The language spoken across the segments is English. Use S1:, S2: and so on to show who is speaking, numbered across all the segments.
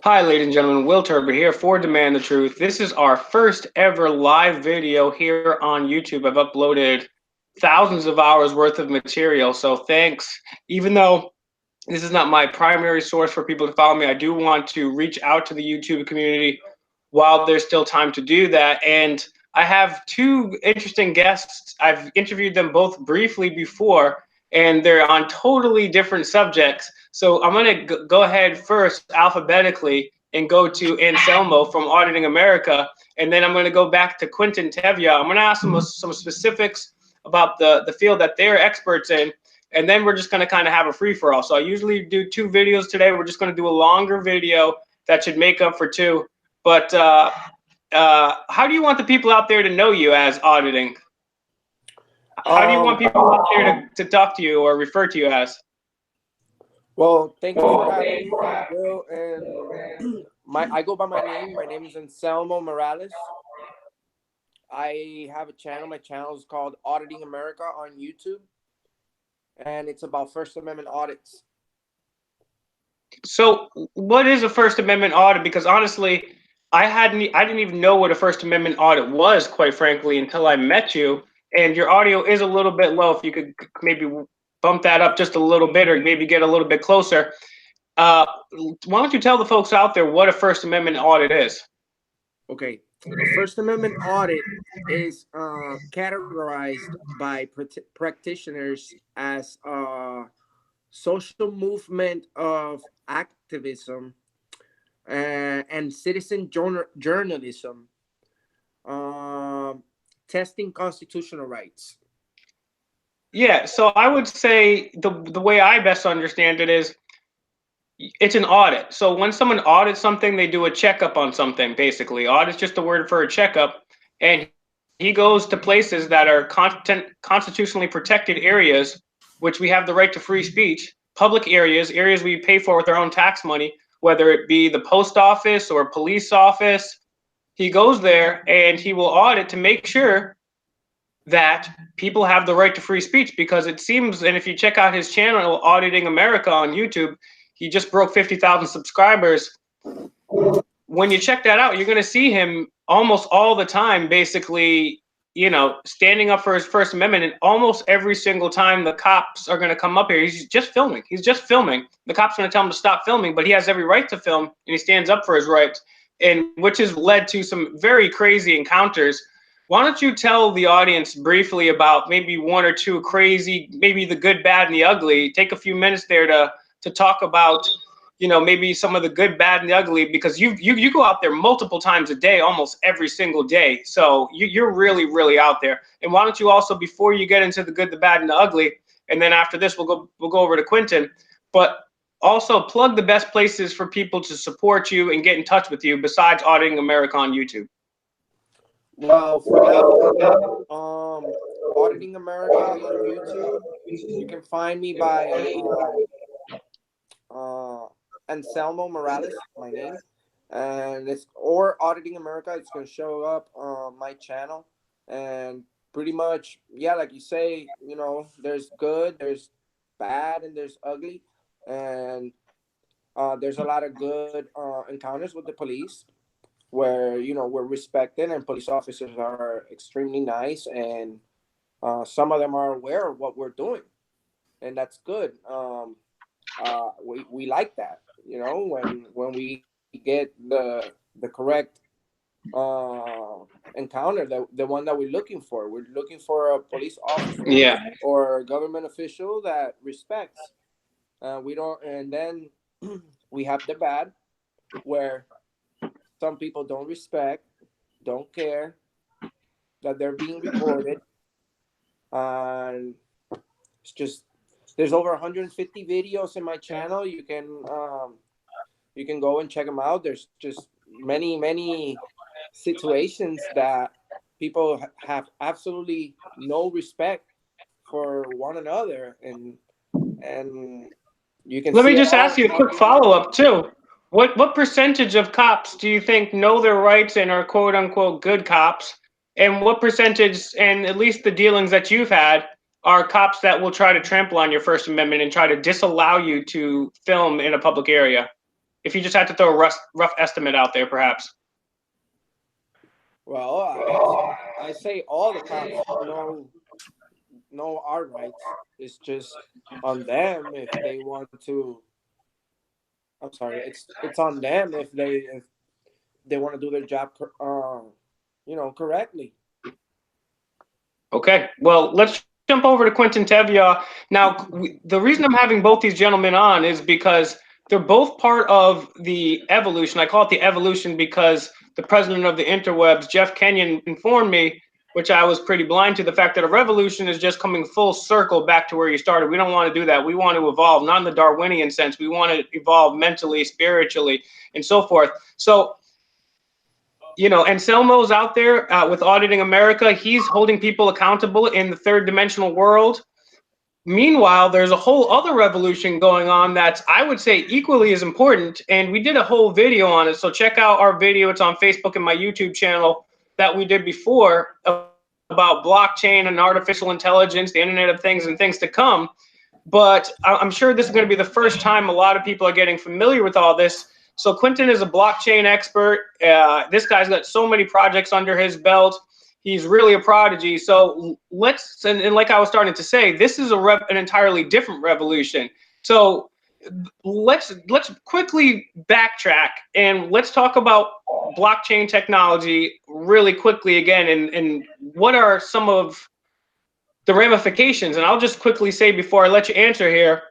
S1: Hi, ladies and gentlemen. Will Turber here for Demand the Truth. This is our first ever live video here on YouTube. I've uploaded thousands of hours worth of material, so thanks. Even though this is not my primary source for people to follow me, I do want to reach out to the YouTube community while there's still time to do that. And I have two interesting guests. I've interviewed them both briefly before, and they're on totally different subjects. So I'm going to go ahead first alphabetically and go to Anselmo from Auditing America, and then I'm going to go back to Quintin Tevyaw. I'm going to ask them some specifics about the field that they're experts in, and then we're just going to kind of have a free-for-all. So I usually do two videos today. We're just going to do a longer video that should make up for two. But how do you want the people out there to know you as Auditing? How do you want people out there to talk to you or refer to you as?
S2: Well, thank you for having me, Will. And I go by my name. My name is Anselmo Morales. I have a channel. My channel is called Auditing America on YouTube, and it's about First Amendment audits.
S1: So, what is a First Amendment audit? Because honestly, I didn't even know what a First Amendment audit was, quite frankly, until I met you. And your audio is a little bit low. If you could maybe bump that up just a little bit, or maybe get a little bit closer. Why don't you tell the folks out there what a First Amendment audit is?
S2: Okay, a First Amendment audit is categorized by practitioners as a social movement of activism and citizen journalism, testing constitutional rights.
S1: Yeah, so I would say the way I best understand it is it's an audit. So when someone audits something, they do a checkup on something, basically. Audit's just a word for a checkup. And he goes to places that are constitutionally protected areas, which we have the right to free speech, public areas, areas we pay for with our own tax money, whether it be the post office or police office. He goes there and he will audit to make sure that people have the right to free speech, because it seems, and if you check out his channel, Auditing America on YouTube, he just broke 50,000 subscribers. When you check that out, you're going to see him almost all the time, basically, standing up for his First Amendment. And almost every single time the cops are going to come up here, he's just filming. He's just filming. The cops are going to tell him to stop filming, but he has every right to film, and he stands up for his rights, and which has led to some very crazy encounters. Why don't you tell the audience briefly about maybe one or two crazy, maybe the good, bad, and the ugly? Take a few minutes there to talk about, maybe some of the good, bad, and the ugly, because you go out there multiple times a day, almost every single day. So you're really, really out there. And why don't you also, before you get into the good, the bad, and the ugly, and then after this we'll go over to Quintin, but also plug the best places for people to support you and get in touch with you besides Auditing America on YouTube.
S2: Well, for now, Auditing America on YouTube, you can find me by Anselmo Morales, my name, and or Auditing America. It's going to show up on my channel, and pretty much, yeah, like you say, there's good, there's bad, and there's ugly, and there's a lot of good encounters with the police, where we're respected and police officers are extremely nice, and some of them are aware of what we're doing, and that's good. We like that, when we get the correct encounter, the one that we're looking for. We're looking for a police officer,
S1: yeah,
S2: or a government official that respects. We don't, and then we have the bad, where some people don't respect, don't care that they're being recorded. And it's just, there's over 150 videos in my channel. You can go and check them out. There's just many situations that people have absolutely no respect for one another, and you can
S1: let me
S2: see
S1: just ask you a quick follow-up too. What percentage of cops do you think know their rights and are quote unquote good cops? And what percentage, and at least the dealings that you've had, are cops that will try to trample on your First Amendment and try to disallow you to film in a public area? If you just had to throw a rough estimate out there, perhaps.
S2: Well, I say all the cops know our rights. It's just on them if they want to. I'm sorry. It's on them if they want to do their job, correctly.
S1: Okay, well, let's jump over to Quintin Tevyaw. Now, the reason I'm having both these gentlemen on is because they're both part of the evolution. I call it the evolution because the president of the interwebs, Jeff Kenyon, informed me, which I was pretty blind to, the fact that a revolution is just coming full circle back to where you started. We don't want to do that. We want to evolve, not in the Darwinian sense. We want to evolve mentally, spiritually, and so forth. So, Anselmo's out there with Auditing America. He's holding people accountable in the third dimensional world. Meanwhile, there's a whole other revolution going on that's, I would say, equally as important. And we did a whole video on it. So check out our video. It's on Facebook and my YouTube channel that we did before about blockchain and artificial intelligence, the Internet of Things and things to come. But I'm sure this is going to be the first time a lot of people are getting familiar with all this. So Quintin is a blockchain expert. This guy's got so many projects under his belt. He's really a prodigy. So and like I was starting to say, this is an entirely different revolution. So let's quickly backtrack and let's talk about blockchain technology really quickly again, and what are some of the ramifications. And I'll just quickly say before I let you answer here,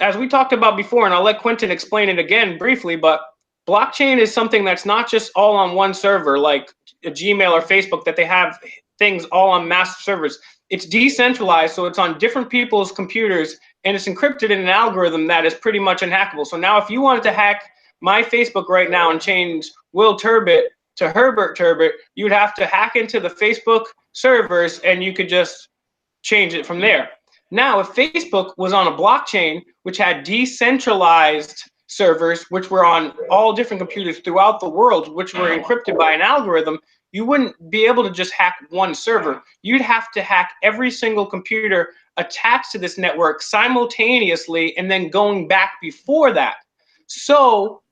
S1: as we talked about before, and I'll let Quintin explain it again briefly, but blockchain is something that's not just all on one server like a Gmail or Facebook, that they have things all on massive servers. It's decentralized, so it's on different people's computers, and it's encrypted in an algorithm that is pretty much unhackable. So now if you wanted to hack my Facebook right now and change Will Turbit to Herbert Turbit, you'd have to hack into the Facebook servers and you could just change it from there. Now, if Facebook was on a blockchain, which had decentralized servers, which were on all different computers throughout the world, which were encrypted by an algorithm, you wouldn't be able to just hack one server. You'd have to hack every single computer attached to this network simultaneously and then going back before that. So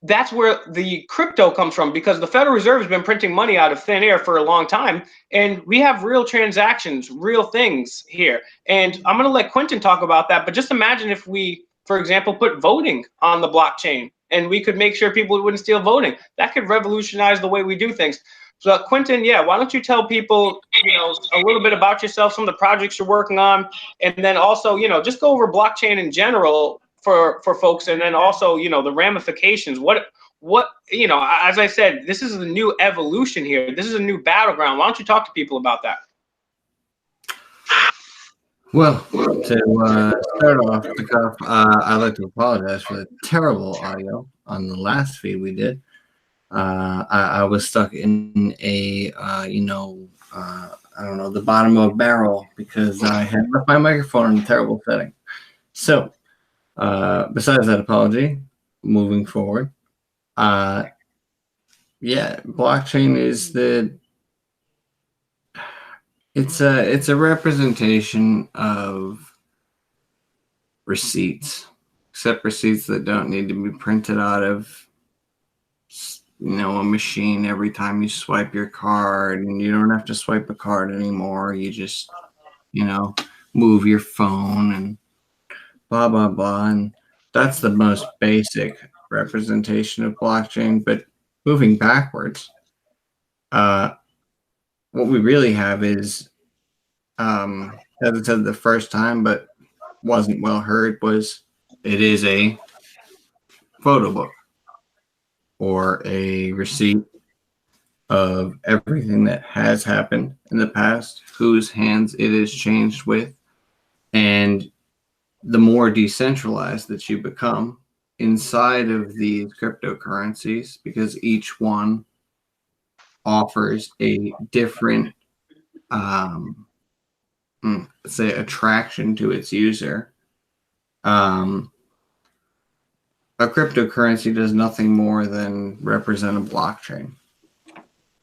S1: that's where the crypto comes from, because the Federal Reserve has been printing money out of thin air for a long time, and we have real transactions, real things here. And I'm going to let Quintin talk about that, but just imagine if we, for example, put voting on the blockchain and we could make sure people wouldn't steal voting. That could revolutionize the way we do things. So Quintin, why don't you tell people, a little bit about yourself, some of the projects you're working on, and then also, just go over blockchain in general for folks, and then also, the ramifications. What as I said, this is a new evolution here. This is a new battleground. Why don't you talk to people about that?
S3: Well, to start off the cuff, I'd like to apologize for the terrible audio on the last feed we did. I was stuck in a, I don't know, the bottom of a barrel because I had left my microphone in a terrible setting. So, besides that apology, moving forward, blockchain is it's a representation of receipts, except receipts that don't need to be printed out of a machine every time you swipe your card, and you don't have to swipe a card anymore. You just move your phone and blah blah blah, and that's the most basic representation of blockchain. But moving backwards, what we really have is, as I said the first time, but wasn't well heard, it is a photo book or a receipt of everything that has happened in the past, whose hands it is changed with. And the more decentralized that you become inside of these cryptocurrencies, because each one offers a different, say, attraction to its user. A cryptocurrency does nothing more than represent a blockchain.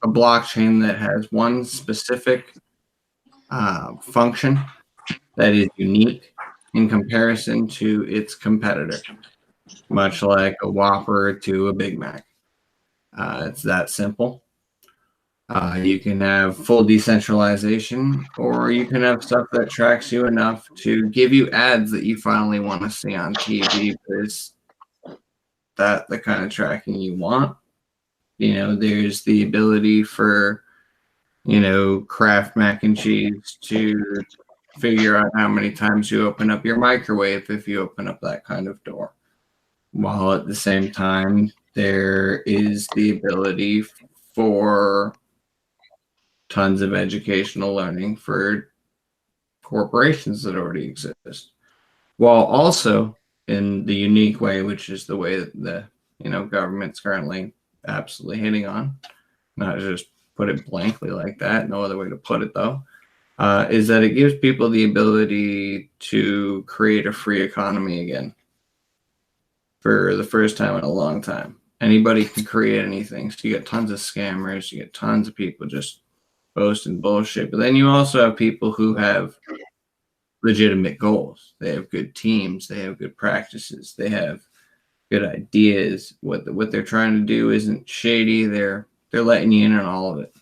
S3: A blockchain that has one specific function that is unique in comparison to its competitor. much like a Whopper to a Big Mac. It's that simple. You can have full decentralization, or you can have stuff that tracks you enough to give you ads that you finally want to see on TV. But is that the kind of tracking you want? There's the ability for, Kraft mac and cheese to figure out how many times you open up your microwave if you open up that kind of door. While at the same time, there is the ability for tons of educational learning for corporations that already exist, while also in the unique way, which is the way that the government's currently absolutely hitting on, not just put it blankly like that, no other way to put it though, is that it gives people the ability to create a free economy again for the first time in a long time. Anybody can create anything. So you get tons of scammers, you get tons of people just boasting bullshit. But then you also have people who have legitimate goals. They have good teams, they have good practices, they have good ideas. What they're trying to do isn't shady. They're letting you in on all of it.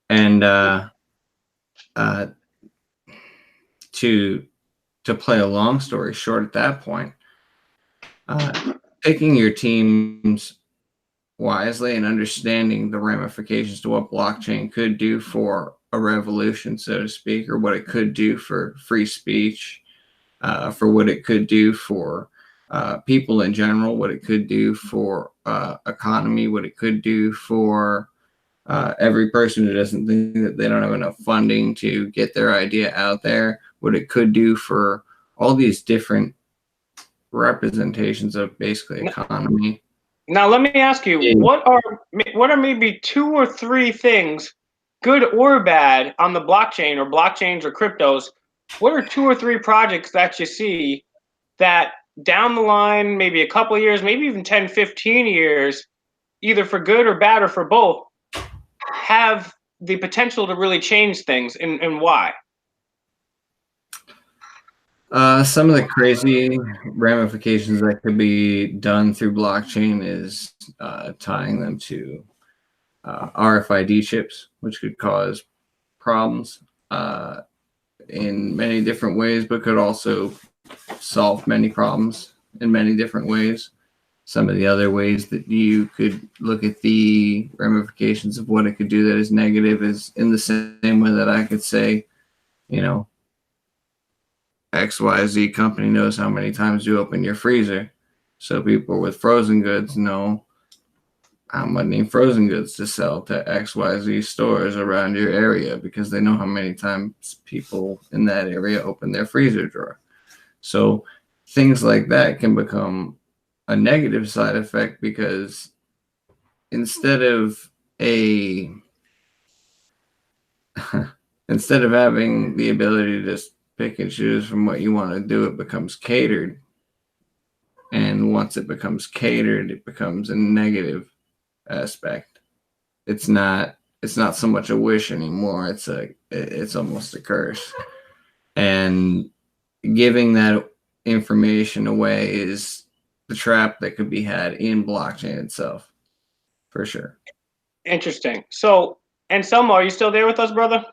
S3: And to play a long story short at that point, picking your teams wisely and understanding the ramifications to what blockchain could do for a revolution, so to speak, or what it could do for free speech, for what it could do for people in general, what it could do for economy, what it could do for every person who doesn't think that they don't have enough funding to get their idea out there, what it could do for all these different representations of basically economy.
S1: Now, let me ask you, what are maybe 2 or 3 things, good or bad, on the blockchain or blockchains or cryptos? What are 2 or 3 projects that you see that down the line, maybe a couple of years, maybe even 10, 15 years, either for good or bad or for both, have the potential to really change things, and why?
S3: Some of the crazy ramifications that could be done through blockchain is tying them to RFID chips, which could cause problems in many different ways, but could also solve many problems in many different ways. Some of the other ways that you could look at the ramifications of what it could do that is negative is in the same way that I could say, XYZ company knows how many times you open your freezer. So people with frozen goods know how many frozen goods to sell to XYZ stores around your area because they know how many times people in that area open their freezer drawer. So things like that can become a negative side effect because instead of having the ability to just pick and choose from what you want to do, it becomes catered. And once it becomes catered, it becomes a negative aspect. It's not so much a wish anymore. It's almost a curse. And giving that information away is the trap that could be had in blockchain itself, for sure.
S1: Interesting. So, Anselmo, are you still there with us, brother?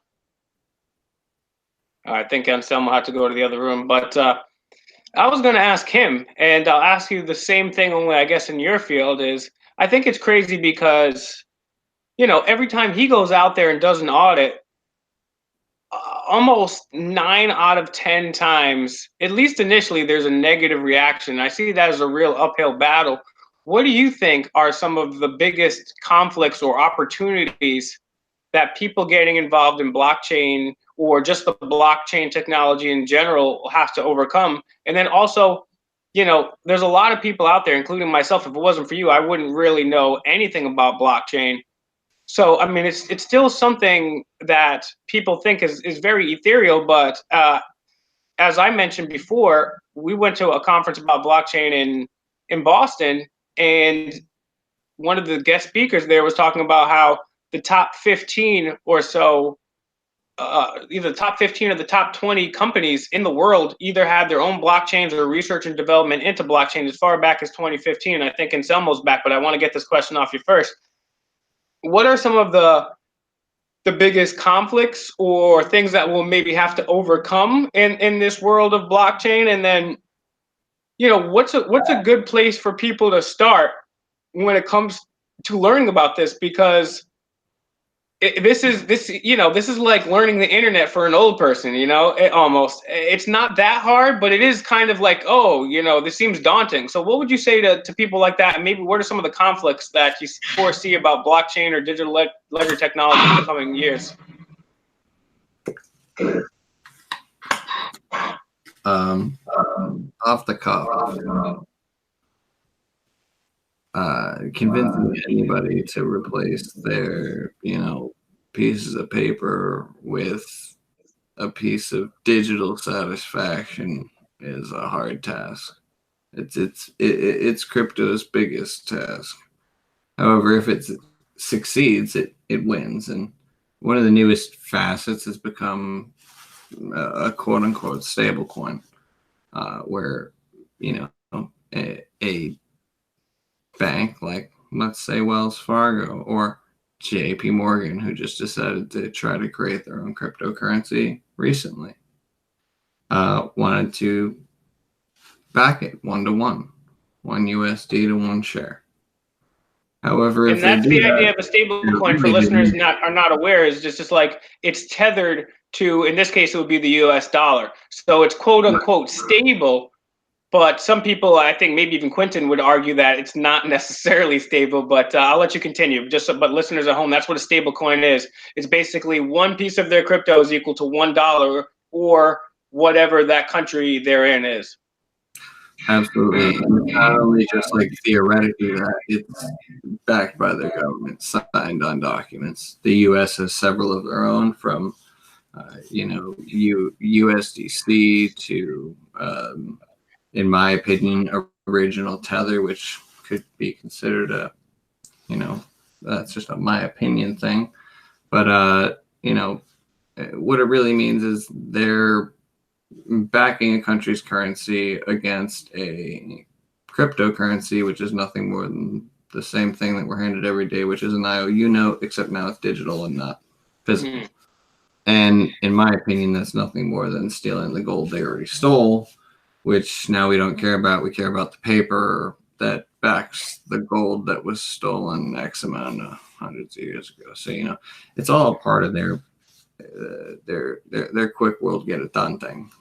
S1: I think Anselmo had to go to the other room, but I was going to ask him, and I'll ask you the same thing, only I guess in your field is, I think it's crazy because, every time he goes out there and does an audit, almost 9 out of 10 times, at least initially, there's a negative reaction. I see that as a real uphill battle. What do you think are some of the biggest conflicts or opportunities that people getting involved in blockchain or just the blockchain technology in general have to overcome? And then also, there's a lot of people out there, including myself. If it wasn't for you, I wouldn't really know anything about blockchain. So, I mean, it's still something that people think is very ethereal. But as I mentioned before, we went to a conference about blockchain in Boston, and one of the guest speakers there was talking about how the top 15 or so either the top 15 or the top 20 companies in the world either had their own blockchains or research and development into blockchain as far back as 2015. I think Anselmo's back, but I want to get this question off you first. What are some of the biggest conflicts or things that we'll maybe have to overcome in this world of blockchain? And then, what's a good place for people to start when it comes to learning about this? Because this is like learning the internet for an old person, almost. It's not that hard, but it is kind of like, oh, this seems daunting. So what would you say to people like that? And maybe what are some of the conflicts that you foresee about blockchain or digital ledger technology in the coming years?
S3: Off the cuff, convincing anybody to replace their, pieces of paper with a piece of digital satisfaction is a hard task. It's crypto's biggest task. However, if it succeeds, it wins. And one of the newest facets has become a quote unquote stable coin, where, a bank like, let's say, Wells Fargo or JP Morgan, who just decided to try to create their own cryptocurrency recently, wanted to back it 1-to-1, one USD to one share. However,
S1: and that's the idea of a stable coin for listeners are not aware, is just like it's tethered to, in this case, it would be the US dollar. So it's quote unquote stable. But some people, I think maybe even Quintin, would argue that it's not necessarily stable, but I'll let you continue. But listeners at home, that's what a stable coin is. It's basically one piece of their crypto is equal to $1 or whatever that country they're in is.
S3: Absolutely. And not only just like theoretically that, it's backed by their government, signed on documents. The U.S. has several of their own, from, USDC to, in my opinion, original Tether, which could be considered that's just my opinion thing. But, what it really means is they're backing a country's currency against a cryptocurrency, which is nothing more than the same thing that we're handed every day, which is an IOU note, except now it's digital and not physical. Mm-hmm. And in my opinion, that's nothing more than stealing the gold they already stole, which now we don't care about. We care about the paper that backs the gold that was stolen X amount of hundreds of years ago. So, it's all a part of their quick world get it done thing.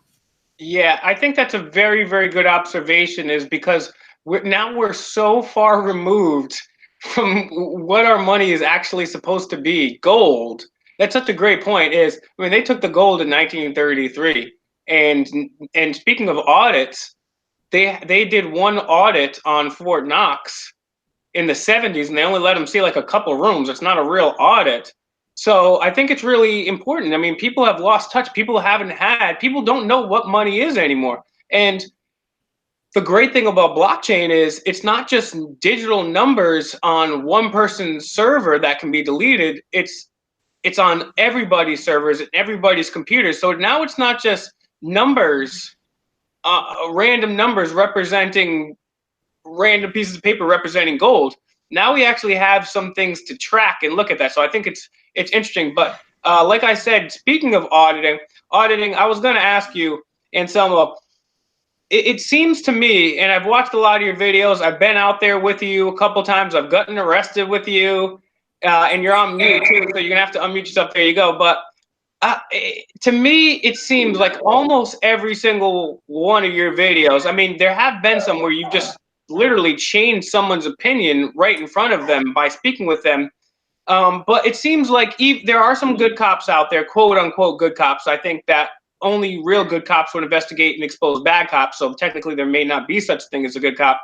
S1: Yeah, I think that's a very, very good observation, is because we're so far removed from what our money is actually supposed to be. Gold. That's such a great point. They took the gold in 1933. And speaking of audits, they did one audit on Fort Knox in the 70s, and they only let them see like a couple rooms. It's not a real audit. So I think it's really important. I mean, people have lost touch. People don't know what money is anymore. And the great thing about blockchain is it's not just digital numbers on one person's server that can be deleted. It's on everybody's servers and everybody's computers. So now it's not just numbers, random numbers representing random pieces of paper representing gold. Now we actually have some things to track and look at that. So I think it's interesting. But like I said, speaking of auditing, I was going to ask you, Anselmo, it seems to me, and I've watched a lot of your videos, I've been out there with you a couple times, I've gotten arrested with you, and you're on mute too, so you're going to have to unmute yourself. There you go. But to me, it seems like almost every single one of your videos, I mean, there have been some where you've just literally changed someone's opinion right in front of them by speaking with them. But it seems like there are some good cops out there, quote unquote good cops. I think that only real good cops would investigate and expose bad cops. So technically there may not be such a thing as a good cop.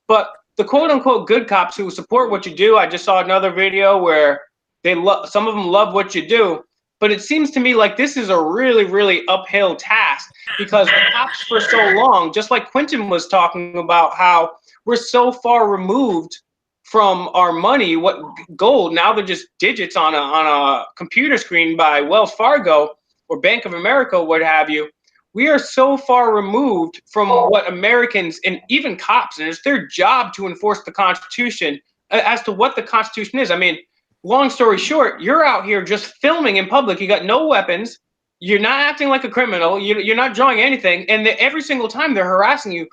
S1: But the quote unquote good cops who support what you do, I just saw another video where some of them love what you do. But it seems to me like this is a really, really uphill task, because the cops for so long, just like Quintin was talking about, how we're so far removed from our money, what gold, now they're just digits on a computer screen by Wells Fargo. or Bank of America, what have you, we are so far removed from what Americans and even cops, and it's their job to enforce the Constitution as to what the Constitution is. I mean, long story short, you're out here just filming in public. You got no weapons. You're not acting like a criminal. You're not drawing anything. And every single time they're harassing you,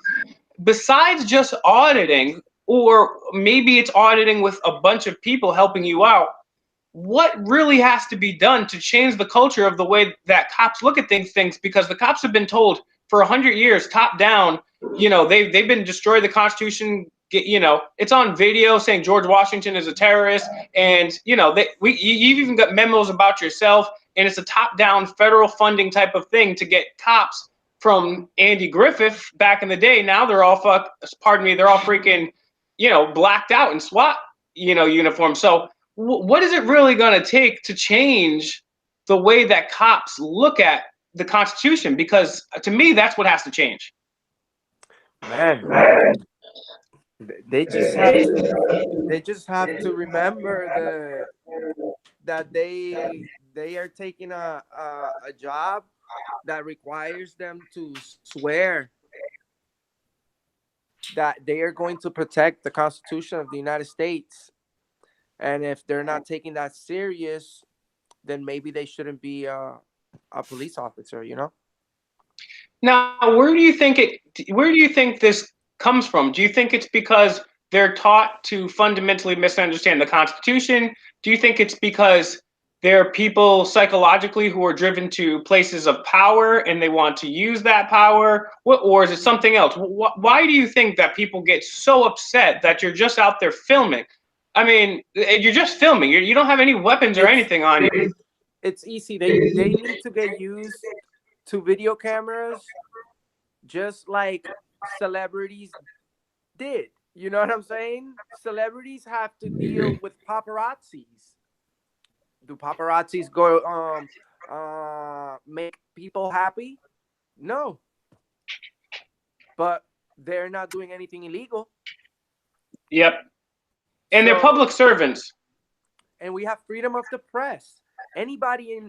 S1: besides just auditing, or maybe it's auditing with a bunch of people helping you out, what really has to be done to change the culture of the way that cops look at things? Because the cops have been told for 100 years, top down, they've been destroy the Constitution. It's on video saying George Washington is a terrorist, and you've even got memos about yourself, and it's a top down federal funding type of thing to get cops from Andy Griffith back in the day. Now they're all they're all freaking, blacked out in SWAT, uniforms. So what is it really going to take to change the way that cops look at the Constitution? Because to me, that's what has to change.
S2: Man, they just have to remember that they are taking a job that requires them to swear that they are going to protect the Constitution of the United States. And if they're not taking that serious, then maybe they shouldn't be a police officer,
S1: Now, where do you think this comes from? Do you think it's because they're taught to fundamentally misunderstand the Constitution? Do you think it's because there are people psychologically who are driven to places of power and they want to use that power? Or is it something else? Why do you think that people get so upset that you're just out there filming? I mean, you're just filming. You don't have any weapons or anything on you.
S2: It's easy. They need to get used to video cameras, just like celebrities did. You know what I'm saying? Celebrities have to deal with paparazzis. Do paparazzis go make people happy? No. But they're not doing anything illegal.
S1: Yep. And they're public servants.
S2: And we have freedom of the press. Anybody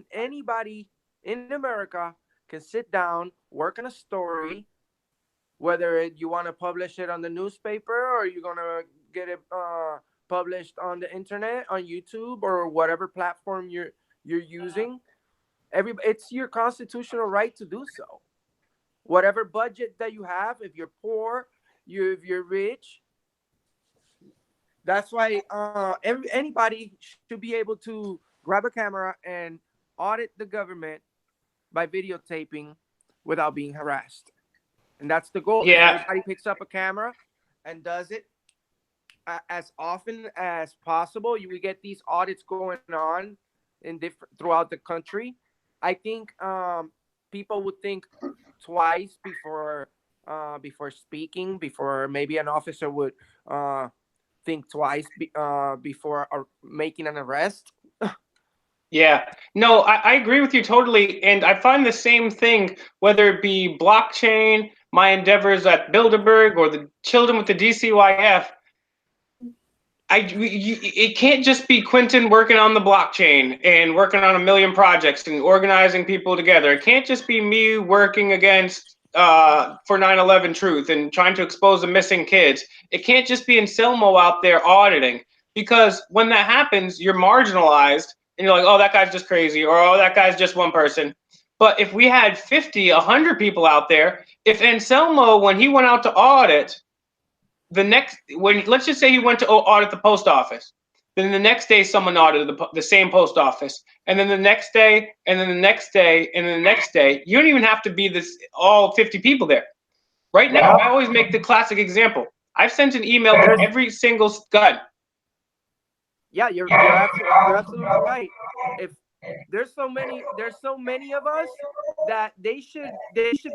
S2: in America can sit down, work on a story, whether you want to publish it on the newspaper or you're going to get it published on the internet, on YouTube, or whatever platform you're using. It's your constitutional right to do so. Whatever budget that you have, if you're poor, if you're rich, that's why anybody should be able to grab a camera and audit the government by videotaping without being harassed. And that's the goal.
S1: Yeah.
S2: If everybody picks up a camera and does it as often as possible, we get these audits going on throughout the country. I think people would think twice before speaking, before maybe an officer would think twice before making an arrest.
S1: Yeah, no, I agree with you totally. And I find the same thing, whether it be blockchain, my endeavors at Bilderberg, or the children with the DCYF. It can't just be Quintin working on the blockchain and working on 1 million projects and organizing people together. It can't just be me working against for 9/11 truth and trying to expose the missing kids. It can't just be Anselmo out there auditing, because when that happens, you're marginalized and you're like, oh, that guy's just crazy, or oh, that guy's just one person. But if we had 50, 100 people out there, if Anselmo, when he went out to audit, let's just say he went to audit the post office, then the next day someone audited the same post office, and then the next day, and then the next day, and then the next day, you don't even have to be all 50 people there. Right now, I always make the classic example. I've sent an email to every single guy.
S2: Yeah, you're absolutely right. If there's so many of us that they should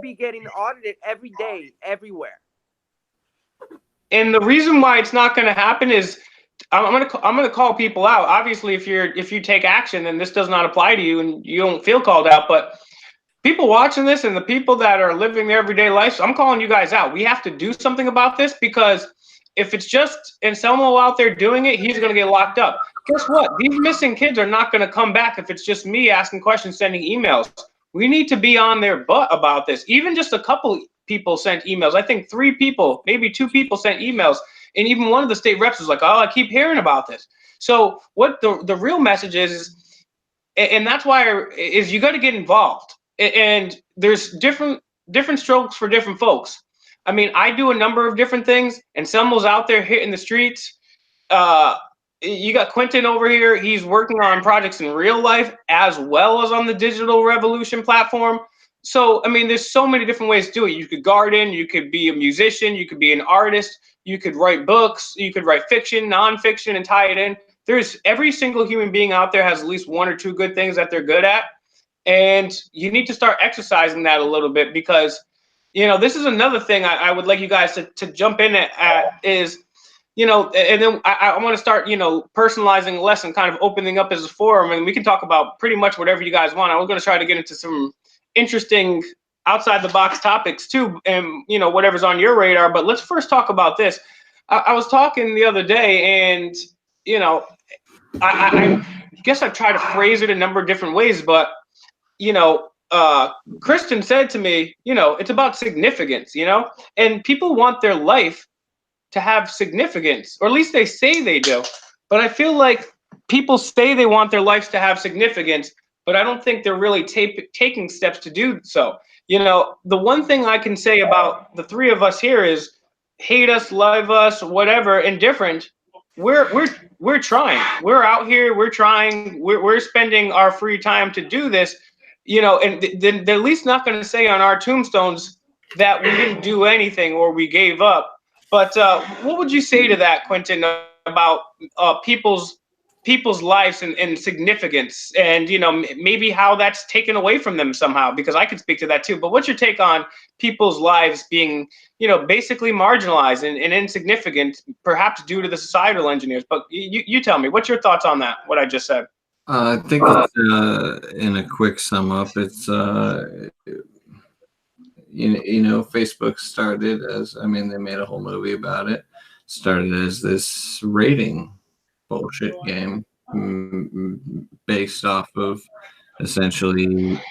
S2: be getting audited every day, everywhere.
S1: And the reason why it's not going to happen is I'm gonna call people out. Obviously, if you take action, then this does not apply to you, and you don't feel called out. But people watching this and the people that are living their everyday life, I'm calling you guys out. We have to do something about this, because if it's just Anselmo out there doing it, he's going to get locked up. Guess what? These missing kids are not going to come back if it's just me asking questions, sending emails. we need to be on their butt about this. Even just a couple people sent emails. I think 3 people, maybe 2 people sent emails. And even one of the state reps was like, oh, I keep hearing about this. So what the real message is, and that's why is you got to get involved. And there's different strokes for different folks. I mean, I do a number of different things, and someone's out there hitting the streets. You got Quintin over here. He's working on projects in real life as well as on the digital revolution platform. So, I mean, there's so many different ways to do it. You could garden, you could be a musician, you could be an artist, you could write books, you could write fiction, nonfiction, and tie it in. There's every single human being out there has at least 1 or 2 good things that they're good at. And you need to start exercising that a little bit because, this is another thing I would like you guys to jump in at is, and then I want to start, personalizing less and kind of opening up as a forum. And we can talk about pretty much whatever you guys want. I was going to try to get into some interesting outside the box topics too, and, whatever's on your radar. But let's first talk about this. I was talking the other day and, I guess I've tried to phrase it a number of different ways, but, Kristen said to me, it's about significance, and people want their life to have significance, or at least they say they do. But I feel like people say they want their lives to have significance, but I don't think they're really taking steps to do so. The one thing I can say about the 3 of us here is hate us, love us, whatever, indifferent. We're trying. We're out here. We're trying. We're spending our free time to do this. And they're at least not going to say on our tombstones that we didn't do anything or we gave up. But what would you say to that, Quintin, about people's lives and significance, and maybe how that's taken away from them somehow? Because I could speak to that too. But what's your take on people's lives being, basically marginalized and insignificant, perhaps due to the societal engineers? But you tell me, what's your thoughts on that? What I just said.
S3: I think it's, in a quick sum up, it's Facebook started as, I mean, they made a whole movie about it. Started as this rating bullshit game based off of essentially,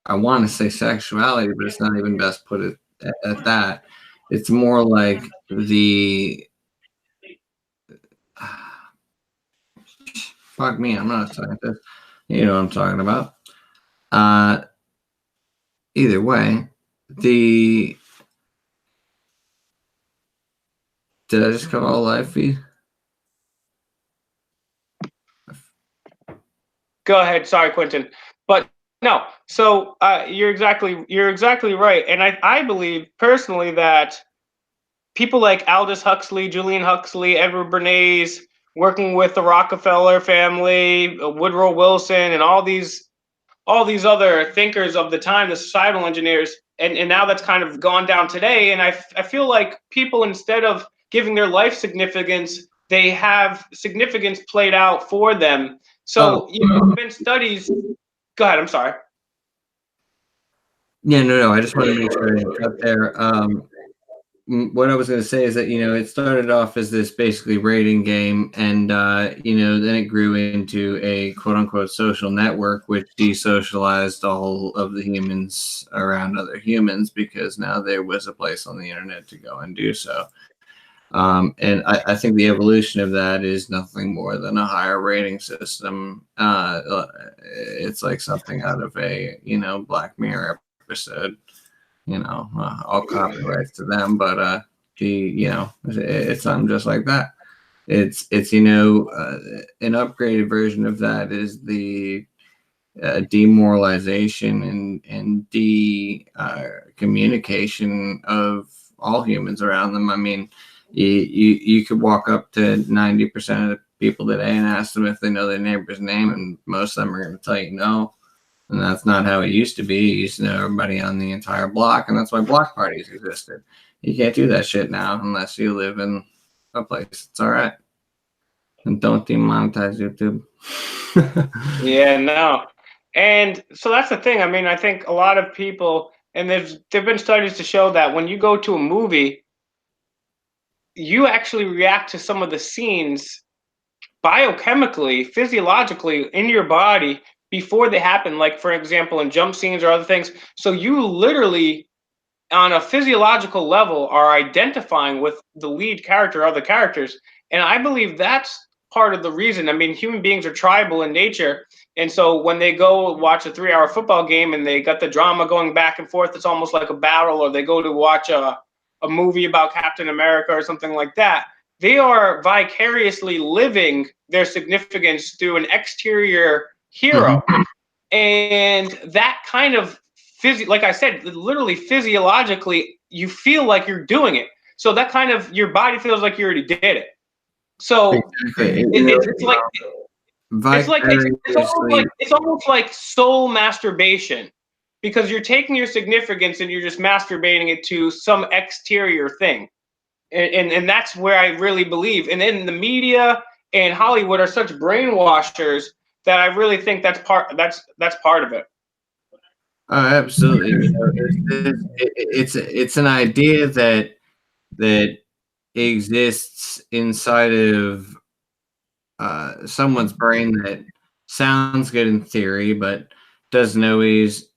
S3: I want to say sexuality, but it's not even best put it at that. It's more like the fuck me, I'm not a scientist. You know what I'm talking about. Either way, did I just cut all live feed?
S1: Go ahead. Sorry, Quintin. But no. So you're exactly right. And I believe personally that people like Aldous Huxley, Julian Huxley, Edward Bernays, working with the Rockefeller family, Woodrow Wilson, and all these other thinkers of the time, the societal engineers, and now that's kind of gone down today. And I feel like people, instead of giving their life significance, they have significance played out for them. So, there's been studies. Go ahead. I'm sorry.
S3: Yeah, no. I just want to make sure I didn't cut there. What I was going to say is that, it started off as this basically rating game, and, then it grew into a quote unquote social network, which desocialized all of the humans around other humans, because now there was a place on the internet to go and do so. And I think the evolution of that is nothing more than a higher rating system. It's like something out of a, Black Mirror episode. All copyrights to them, but it's something just like that. It's an upgraded version of that is the demoralization and communication of all humans around them. I mean, you could walk up to 90% of the people today and ask them if they know their neighbor's name, and most of them are going to tell you no. And that's not how it used to be. You used to know everybody on the entire block, and that's why block parties existed. You can't do that shit now unless you live in a place that's all right. And don't demonetize YouTube.
S1: Yeah, no. And so that's the thing. I mean, I think a lot of people, and there've been studies to show that when you go to a movie, you actually react to some of the scenes biochemically, physiologically in your body before they happen, like for example in jump scenes or other things. So you literally on a physiological level are identifying with the lead character or other characters. And I believe that's part of the reason. I mean, human beings are tribal in nature. And so when they go watch a 3-hour football game and they got the drama going back and forth, it's almost like a battle, or they go to watch a movie about Captain America or something like that. They are vicariously living their significance through an exterior hero.
S3: Mhm.
S1: And that kind of like I said, literally physiologically, you feel like you're doing it. So that kind of your body feels like you already did it. So
S3: Exactly.
S1: it's like
S3: Vicariously.
S1: it's almost like soul masturbation, because you're taking your significance and you're just masturbating it to some exterior thing. And that's where I really believe. And then the media and Hollywood are such brainwashers that I really think that's part of it.
S3: Oh, absolutely. It's an idea that exists inside of someone's brain that sounds good in theory, but doesn't always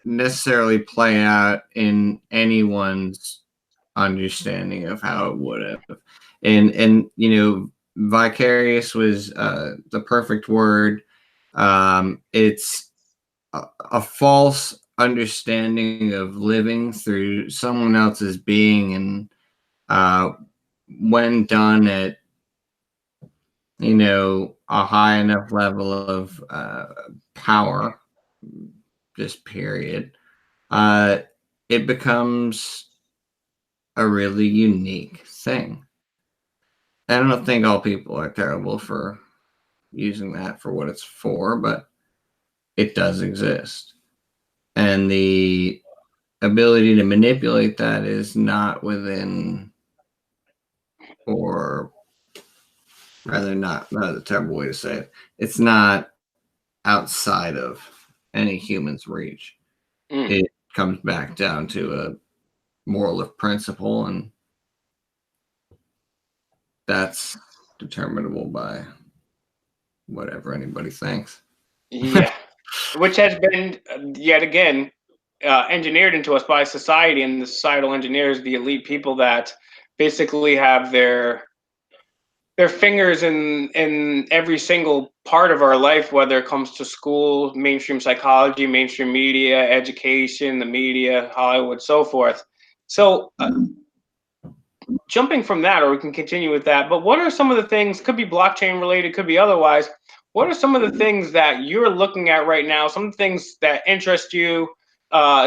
S3: necessarily play out in anyone's understanding of how it would have. And vicarious was the perfect word. It's a false understanding of living through someone else's being, and when done at a high enough level of power, just period, it becomes a really unique thing. I don't think all people are terrible for using that for what it's for, but it does exist. And the ability to manipulate that is not within, or rather not a terrible way to say it. It's not outside of any human's reach. It comes back down to a moral of principle, and that's determinable by whatever anybody thinks.
S1: Yeah, which has been yet again engineered into us by society, and the societal engineers, the elite people that basically have their fingers in every single part of our life, whether it comes to school, mainstream psychology, mainstream media, education, the media, Hollywood, so forth. So jumping from that, or we can continue with that, but what are some of the things, could be blockchain related, could be otherwise, what are some of the things that you're looking at right now, some things that interest you,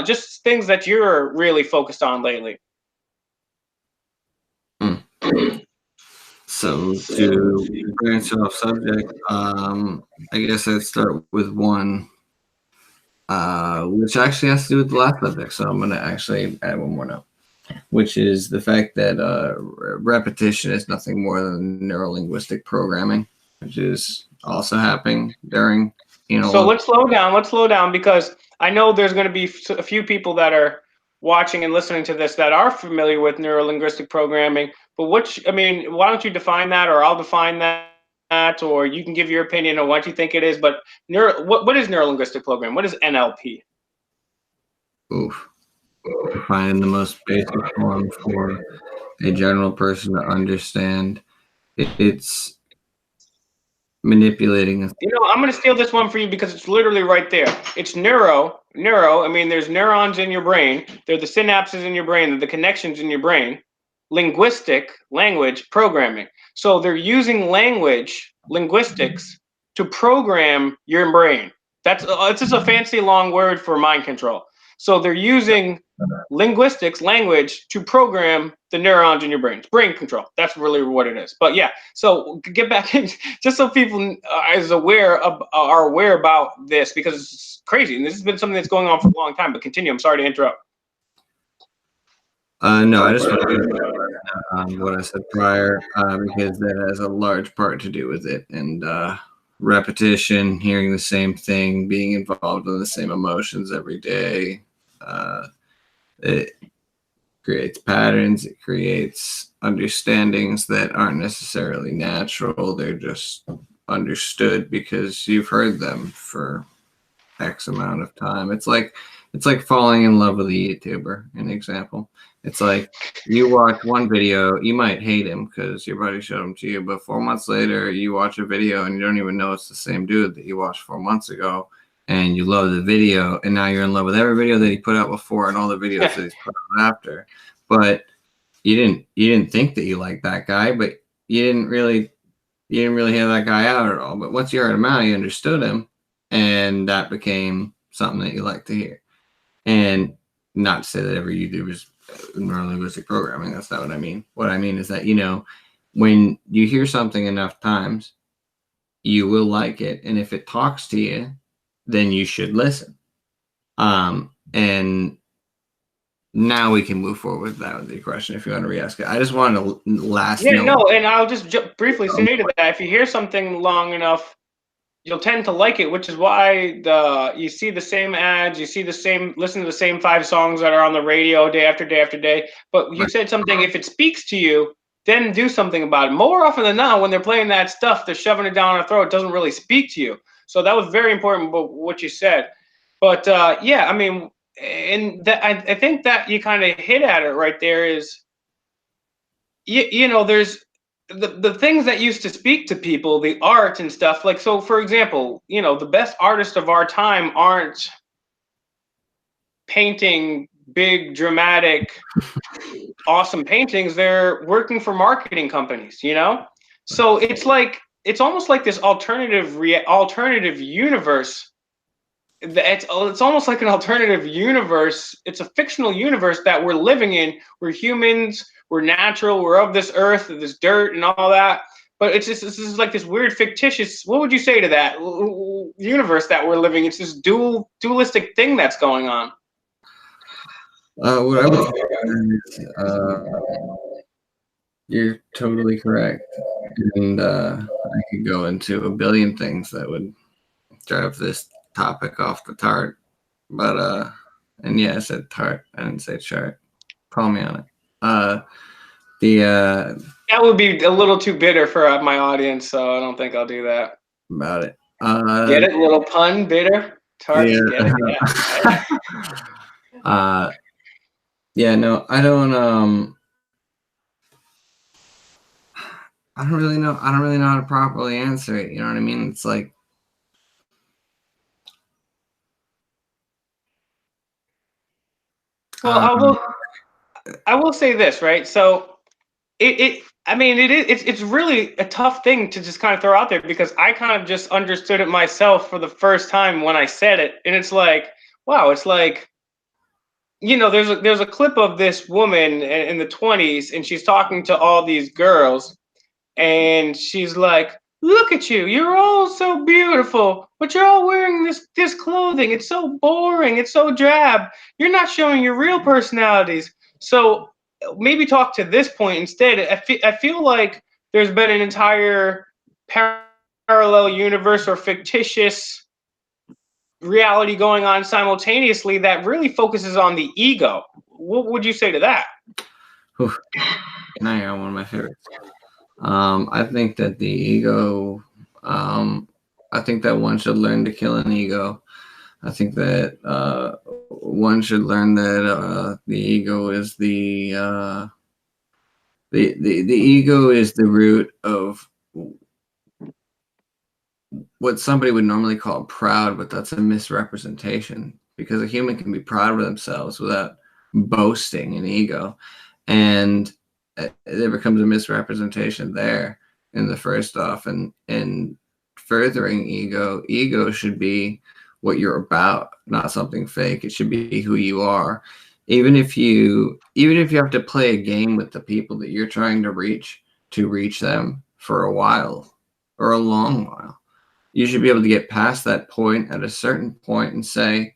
S1: just things that you're really focused on lately?
S3: So to branch off subject, I guess I'd start with one, which actually has to do with the last subject. So I'm going to actually add one more now, which is the fact that repetition is nothing more than neurolinguistic programming, which is also happening during,
S1: So let's slow down, because I know there's going to be a few people that are watching and listening to this that are familiar with neurolinguistic programming. But I mean, why don't you define that, or I'll define that, or you can give your opinion on what you think it is. But what is neurolinguistic programming? What is NLP?
S3: oof, finding the most basic form for a general person to understand. It's manipulating.
S1: I'm going to steal this one for you because it's literally right there. It's neuro. I mean, there's neurons in your brain. They're the synapses in your brain. They're the connections in your brain. Linguistic, language, programming. So they're using linguistics, to program your brain. It's just a fancy long word for mind control. So they're using linguistics, language, to program the neurons in your brain. It's brain control. That's really what it is. But yeah, so get back in, just so people are aware about this, because it's crazy, and this has been something that's going on for a long time. But continue. I'm sorry to interrupt.
S3: No, I just want to what I said prior, because that has a large part to do with it. And repetition, hearing the same thing, being involved in the same emotions every day, it creates patterns, it creates understandings that aren't necessarily natural. They're just understood because you've heard them for X amount of time. It's like falling in love with a YouTuber, an example. It's like you watch one video, you might hate him because your buddy showed him to you, but 4 months later you watch a video and you don't even know it's the same dude that you watched 4 months ago, and you love the video, and now you're in love with every video that he put out before and all the videos that he's put out after. But you didn't think that you liked that guy, but you didn't really hear that guy out at all. But once you heard him out, you understood him, and that became something that you like to hear. And not to say that every YouTuber is neurolinguistic programming. That's not what I mean. What I mean is that, when you hear something enough times, you will like it. And if it talks to you, then you should listen. And now we can move forward with that with the question if you want to re-ask it. I just wanted to
S1: and I'll just briefly say to that, if you hear something long enough, you'll tend to like it, which is why you see the same ads, listen to the same 5 songs that are on the radio day after day after day. But you said something, if it speaks to you, then do something about it. More often than not, when they're playing that stuff, they're shoving it down our throat. It doesn't really speak to you. So that was very important, what you said. But yeah, I mean, and that, I think that you kind of hit at it right there is, there's the things that used to speak to people, the art and stuff. Like, so for example, the best artists of our time aren't painting big, dramatic, awesome paintings. They're working for marketing companies, So it's almost like this alternative universe. It's almost like an alternative universe. It's a fictional universe that we're living in. We're humans. We're natural. We're of this earth, this dirt, and all that. But this is like this weird fictitious. What would you say to that universe that we're living? It's this dualistic thing that's going on.
S3: What I would say is, you're totally correct, and I could go into a billion things that would drive this topic off the tart. But and yeah, I said tart. I didn't say chart. Call me on it.
S1: That would be a little too bitter for my audience, so I don't think I'll do that.
S3: About it.
S1: Get it? Little pun, bitter, tart.
S3: Yeah.
S1: Get it? Yeah.
S3: Yeah. No, I don't. I don't really know. I don't really know how to properly answer it. You know what I mean? It's like.
S1: Well, I will say this, right? So it's really a tough thing to just kind of throw out there, because I kind of just understood it myself for the first time when I said it. And it's like, wow, it's like, there's a clip of this woman in the 20s, and she's talking to all these girls, and she's like, look at you, you're all so beautiful, but you're all wearing this clothing. It's so boring, it's so drab. You're not showing your real personalities. So maybe talk to this point instead. I feel like there's been an entire parallel universe or fictitious reality going on simultaneously that really focuses on the ego. What would you say to that?
S3: Now you're on one of my favorites. I think that the ego, I think that one should learn to kill an ego. I think that one should learn that the ego is the ego is the root of what somebody would normally call proud, but that's a misrepresentation, because a human can be proud of themselves without boasting an ego, and there becomes a misrepresentation there in the first off, and furthering ego should be what you're about, not something fake. It should be who you are. Even if you have to play a game with the people that you're trying to reach them for a while or a long while, you should be able to get past that point at a certain point and say,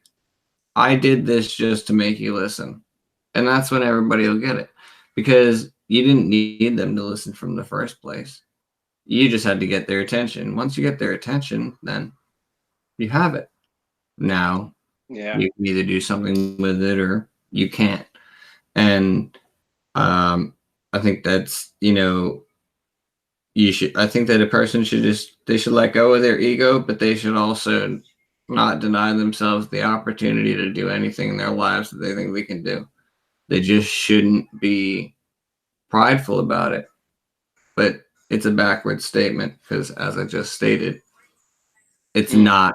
S3: I did this just to make you listen. And that's when everybody will get it, because you didn't need them to listen from the first place. You just had to get their attention. Once you get their attention, then you have it. Now, you can either do something with it or you can't. And I think that's, I think that a person they should let go of their ego, but they should also not deny themselves the opportunity to do anything in their lives that they think they can do. They just shouldn't be prideful about it. But it's a backward statement because, as I just stated, it's not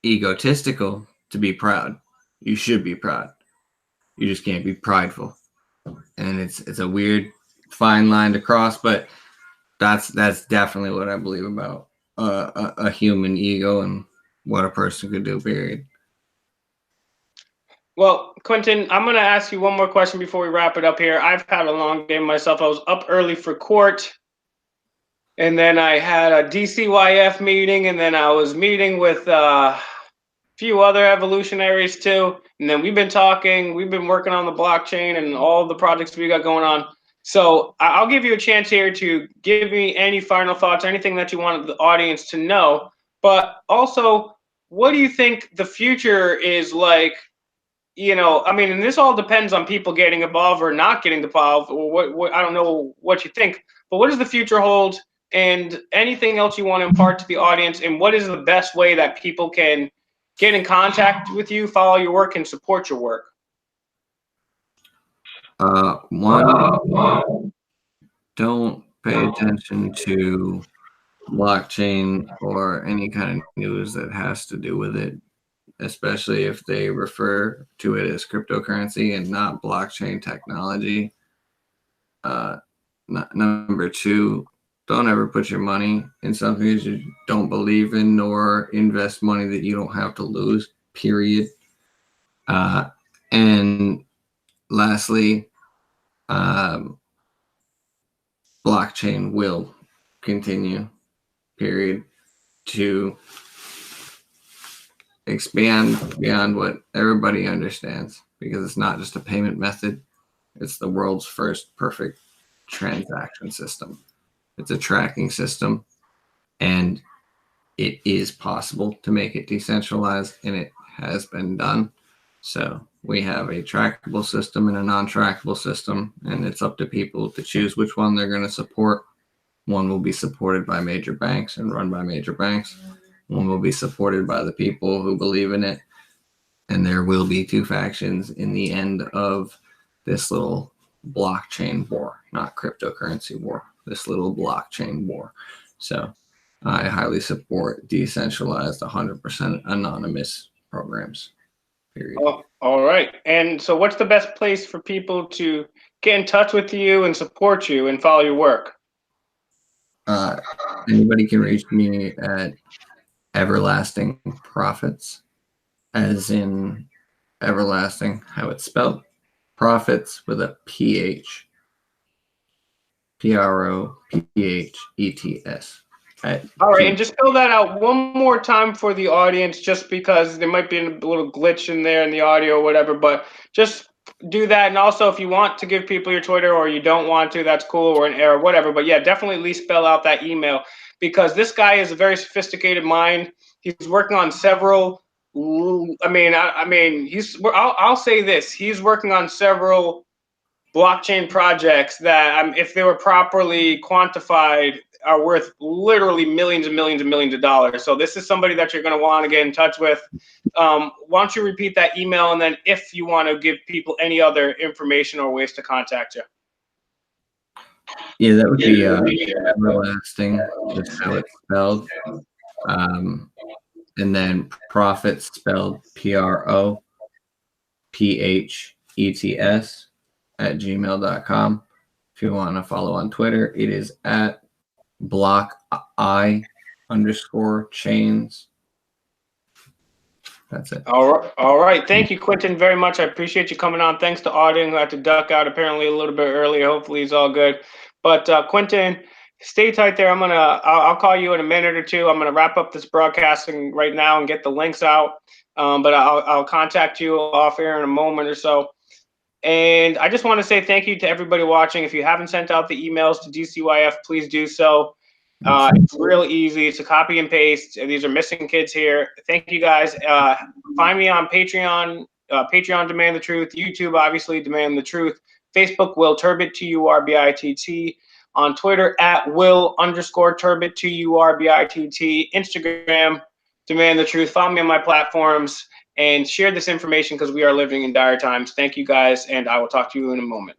S3: egotistical to be proud. You should be proud. You just can't be prideful. And it's a weird fine line to cross, but that's definitely what I believe about a human ego and what a person could do, period.
S1: Well, Quintin, I'm going to ask you one more question before we wrap it up here. I've had a long day myself. I was up early for court, and then I had a DCYF meeting, and then I was meeting with a few other evolutionaries too. And then we've been working on the blockchain and all the projects we got going on. So I'll give you a chance here to give me any final thoughts, anything that you want the audience to know. But also, what do you think the future is like? I mean, and this all depends on people getting involved or not getting involved, or what I don't know what you think, but what does the future hold? And anything else you want to impart to the audience? And what is the best way that people can get in contact with you, follow your work, and support your work?
S3: One, don't pay attention to blockchain or any kind of news that has to do with it, especially if they refer to it as cryptocurrency and not blockchain technology. Number two, don't ever put your money in something that you don't believe in, nor invest money that you don't have to lose, period. And lastly, blockchain will continue, period, to expand beyond what everybody understands, because it's not just a payment method. It's the world's first perfect transaction system. It's a tracking system, and it is possible to make it decentralized, and it has been done. So we have a trackable system and a non-trackable system, and it's up to people to choose which one they're going to support. One will be supported by major banks and run by major banks. One will be supported by the people who believe in it. And there will be two factions in the end of this little blockchain war, not cryptocurrency war, this little blockchain war. So I highly support decentralized, 100% anonymous programs, period.
S1: Oh, all right. And so what's the best place for people to get in touch with you and support you and follow your work?
S3: Anybody can reach me at Everlasting Profits, as in everlasting, how it's spelled, profits with a PH, PROPHETS.
S1: All right, and just spell that out one more time for the audience, just because there might be a little glitch in there in the audio or whatever, but just do that. And also, if you want to give people your Twitter or you don't want to, that's cool, or an error, whatever. But yeah, definitely at least spell out that email, because this guy is a very sophisticated mind. He's working on several. I'll say this: he's working on several blockchain projects that, if they were properly quantified, are worth literally millions and millions and millions of dollars. So this is somebody that you're going to want to get in touch with. Why don't you repeat that email, and then if you want to give people any other information or ways to contact you.
S3: Yeah, that would be Everlasting, just how it's spelled. And then profits spelled PROPHETS at gmail.com. If you want to follow on Twitter, it is at blockI_chains. That's it.
S1: All right. Thank you, Quintin, very much. I appreciate you coming on. Thanks to Auditing, who had to duck out apparently a little bit earlier. Hopefully he's all good. But Quintin, stay tight there. I'll call you in a minute or two. I'm gonna wrap up this broadcasting right now and get the links out. But I'll contact you off air in a moment or so. And I just want to say thank you to everybody watching. If you haven't sent out the emails to DCYF, please do so. It's real easy. It's a copy and paste. These are missing kids here. Thank you guys. Find me on Patreon Patreon, Demand the Truth. YouTube, obviously, Demand the Truth. Facebook, Will Turbit, Turbitt. On Twitter, at Will_Turbit, Turbitt. Instagram, Demand the Truth. Follow me on my platforms and share this information because we are living in dire times. Thank you guys, and I will talk to you in a moment.